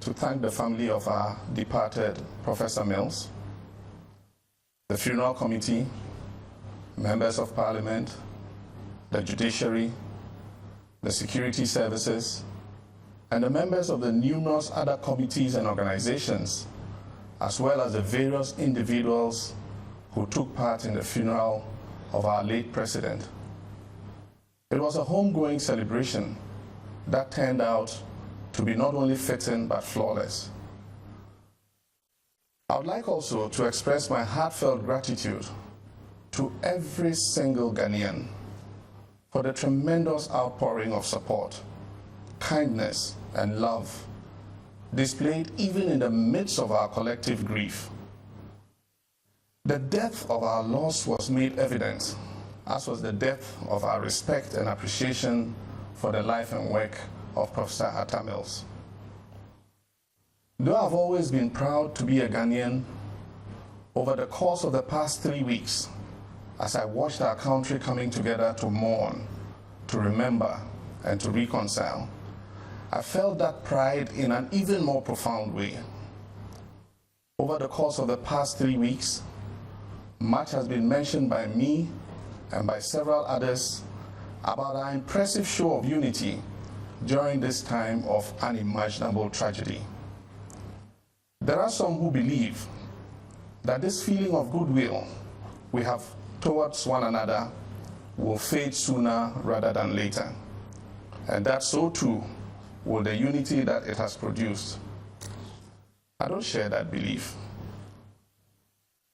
to thank the family of our departed Professor Mills, the funeral committee, members of parliament, the judiciary, the security services, and the members of the numerous other committees and organizations, as well as the various individuals who took part in the funeral of our late president. It was a homegoing celebration that turned out to be not only fitting but flawless. I would like also to express my heartfelt gratitude to every single Ghanaian for the tremendous outpouring of support, kindness, and love displayed even in the midst of our collective grief. The depth of our loss was made evident, as was the depth of our respect and appreciation for the life and work of Professor Atta Mills. Though I've always been proud to be a Ghanaian, over the course of the past 3 weeks, as I watched our country coming together to mourn, to remember, and to reconcile, I felt that pride in an even more profound way. Over the course of the past 3 weeks, much has been mentioned by me and by several others about our impressive show of unity during this time of unimaginable tragedy. There are some who believe that this feeling of goodwill we have towards one another will fade sooner rather than later, and that so too will the unity that it has produced. I don't share that belief.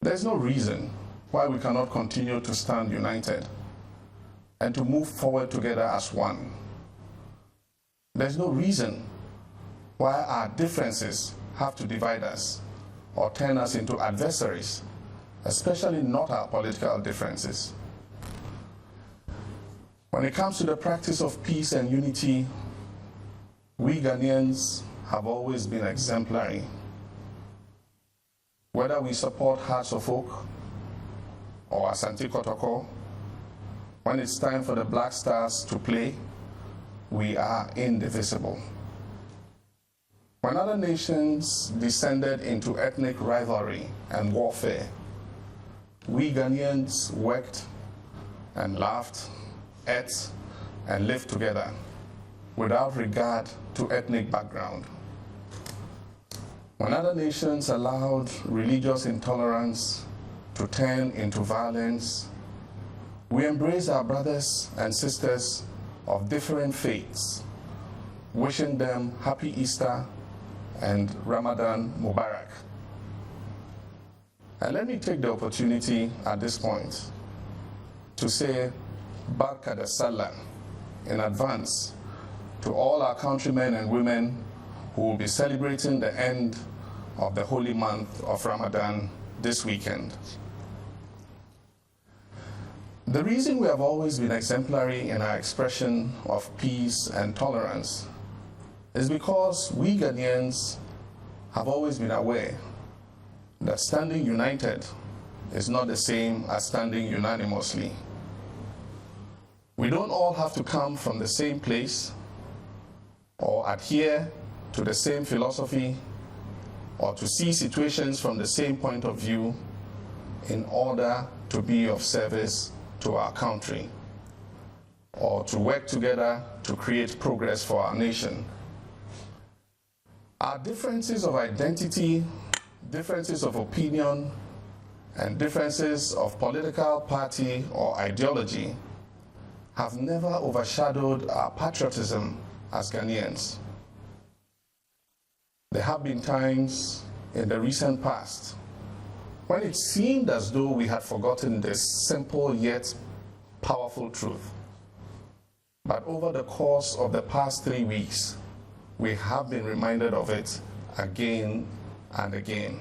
There's no reason why we cannot continue to stand united and to move forward together as one. There's no reason why our differences have to divide us or turn us into adversaries, especially not our political differences. When it comes to the practice of peace and unity, we Ghanaians have always been exemplary. Whether we support Hearts of Oak or Asante Kotoko, when it's time for the Black Stars to play, we are indivisible. When other nations descended into ethnic rivalry and warfare, we Ghanaians worked and laughed, ate, and lived together without regard to ethnic background. When other nations allowed religious intolerance to turn into violence, we embrace our brothers and sisters of different faiths, wishing them Happy Easter and Ramadan Mubarak. And let me take the opportunity at this point to say Barka da Sallah in advance to all our countrymen and women who will be celebrating the end of the holy month of Ramadan this weekend. The reason we have always been exemplary in our expression of peace and tolerance is because we Ghanaians have always been aware that standing united is not the same as standing unanimously. We don't all have to come from the same place or adhere to the same philosophy or to see situations from the same point of view in order to be of service to our country or to work together to create progress for our nation. Our differences of identity, differences of opinion, and differences of political party or ideology have never overshadowed our patriotism as Ghanaians. There have been times in the recent past when it seemed as though we had forgotten this simple yet powerful truth. But over the course of the past 3 weeks, we have been reminded of it again and again.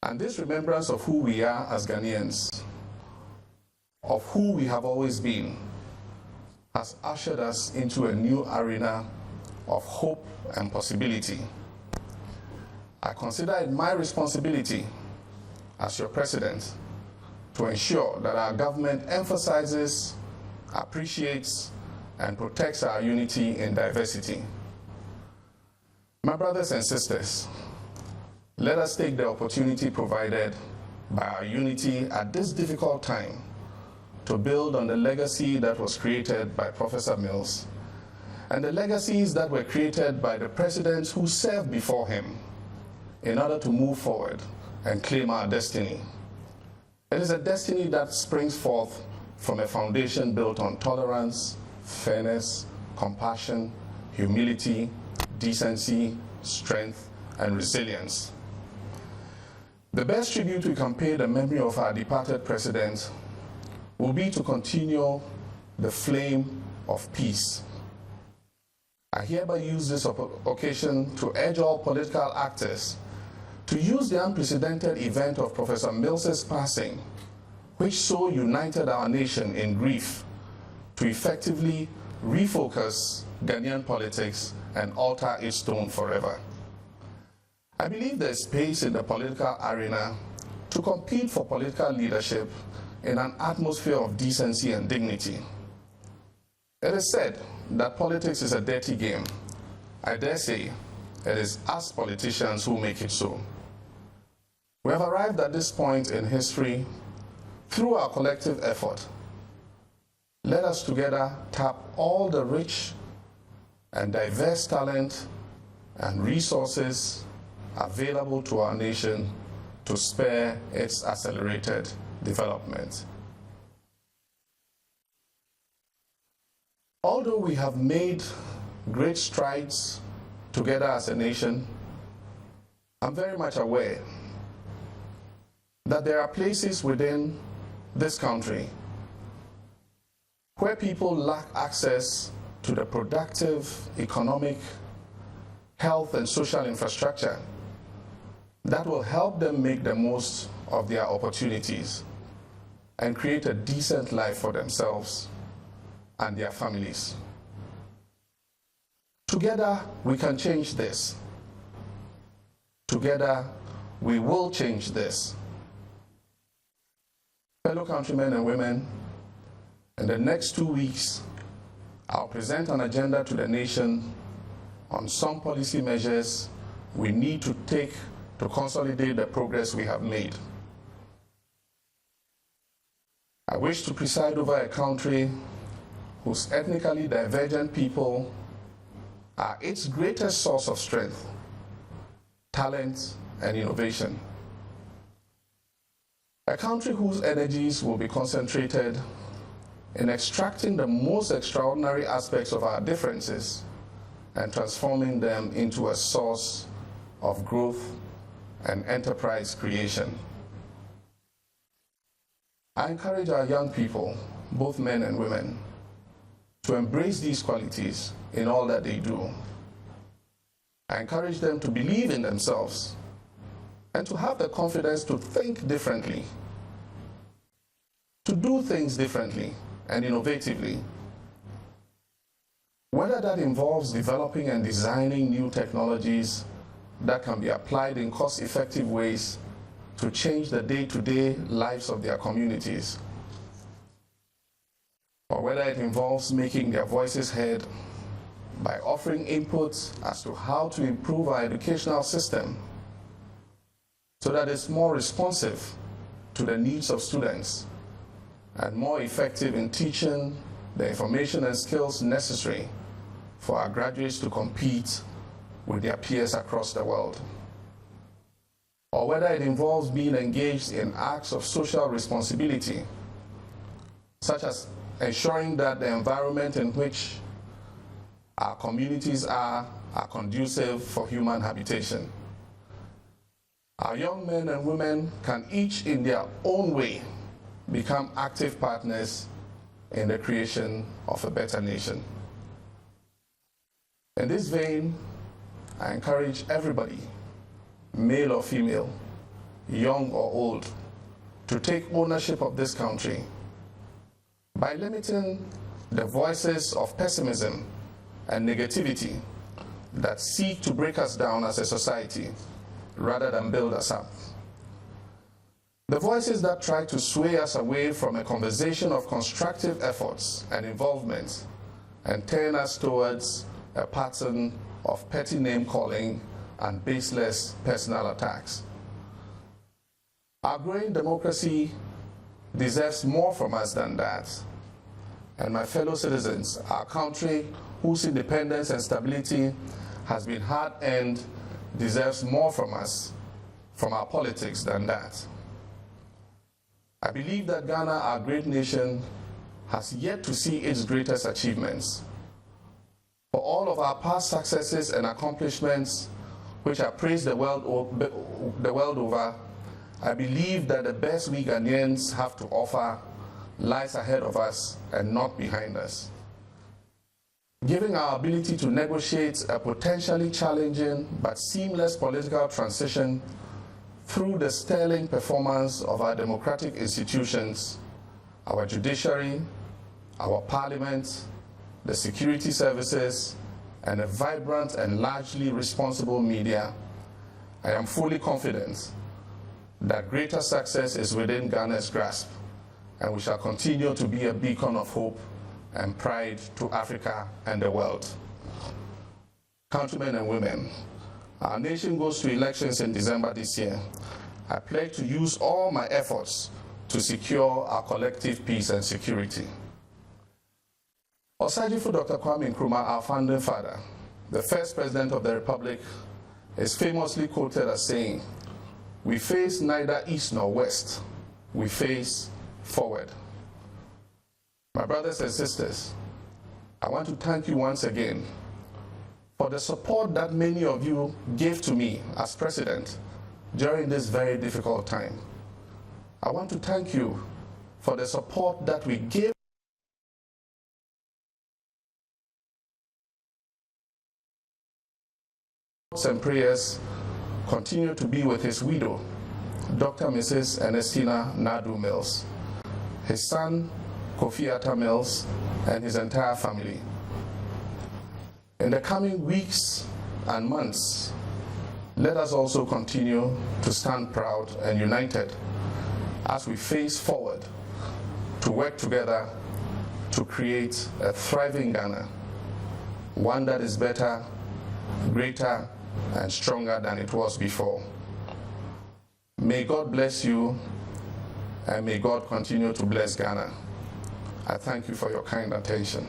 And this remembrance of who we are as Ghanaians, of who we have always been, has ushered us into a new arena of hope and possibility. I consider it my responsibility as your president to ensure that our government emphasizes, appreciates, and protects our unity in diversity. My brothers and sisters, let us take the opportunity provided by our unity at this difficult time to build on the legacy that was created by Professor Mills and the legacies that were created by the presidents who served before him in order to move forward and claim our destiny. It is a destiny that springs forth from a foundation built on tolerance, fairness, compassion, humility, decency, strength, and resilience. The best tribute we can pay the memory of our departed president will be to continue the flame of peace. I hereby use this occasion to urge all political actors to use the unprecedented event of Professor Mills's passing, which so united our nation in grief, to effectively refocus Ghanaian politics and alter its tone forever. I believe there is space in the political arena to compete for political leadership in an atmosphere of decency and dignity. It is said that politics is a dirty game. I dare say it is us politicians who make it so. We have arrived at this point in history through our collective effort. Let us together tap all the rich and diverse talent and resources available to our nation to spur its accelerated development. Although we have made great strides together as a nation, I'm very much aware that there are places within this country where people lack access to the productive economic, health, and social infrastructure that will help them make the most of their opportunities and create a decent life for themselves and their families. Together, we can change this. Together, we will change this. Fellow countrymen and women, in the next 2 weeks, I'll present an agenda to the nation on some policy measures we need to take to consolidate the progress we have made. I wish to preside over a country whose ethnically divergent people are its greatest source of strength, talent, and innovation. A country whose energies will be concentrated in extracting the most extraordinary aspects of our differences and transforming them into a source of growth and enterprise creation. I encourage our young people, both men and women, to embrace these qualities in all that they do. I encourage them to believe in themselves and to have the confidence to think differently, to do things differently and innovatively. Whether that involves developing and designing new technologies that can be applied in cost-effective ways to change the day-to-day lives of their communities, or whether it involves making their voices heard by offering inputs as to how to improve our educational system so that it's more responsive to the needs of students and more effective in teaching the information and skills necessary for our graduates to compete with their peers across the world. Or whether it involves being engaged in acts of social responsibility, such as ensuring that the environment in which our communities are conducive for human habitation. Our young men and women can each in their own way become active partners in the creation of a better nation. In this vein, I encourage everybody, male or female, young or old, to take ownership of this country by limiting the voices of pessimism and negativity that seek to break us down as a society rather than build us up. The voices that try to sway us away from a conversation of constructive efforts and involvement and turn us towards a pattern of petty name-calling and baseless personal attacks. Our growing democracy deserves more from us than that. And my fellow citizens, our country, whose independence and stability has been hard-earned, deserves more from us, from our politics, than that. I believe that Ghana, our great nation, has yet to see its greatest achievements. For all of our past successes and accomplishments, which are praised the world over, I believe that the best we Ghanaians have to offer lies ahead of us and not behind us. Given our ability to negotiate a potentially challenging but seamless political transition through the sterling performance of our democratic institutions, our judiciary, our parliament, the security services, and a vibrant and largely responsible media, I am fully confident that greater success is within Ghana's grasp, and we shall continue to be a beacon of hope and pride to Africa and the world. Countrymen and women, our nation goes to elections in December this year. I pledge to use all my efforts to secure our collective peace and security. Osajifo Dr. Kwame Nkrumah, our founding father, the first president of the Republic, is famously quoted as saying, "We face neither east nor west, we face forward." My brothers and sisters, I want to thank you once again for the support that many of you gave to me as president during this very difficult time. I want to thank you for the support that we gave and prayers continue to be with his widow, Dr. Mrs. Ernestina Nadu Mills, his son, Kofi Atta Mills, and his entire family. In the coming weeks and months, let us also continue to stand proud and united as we face forward to work together to create a thriving Ghana, one that is better, greater, and stronger than it was before. May God bless you, and may God continue to bless Ghana. I thank you for your kind attention.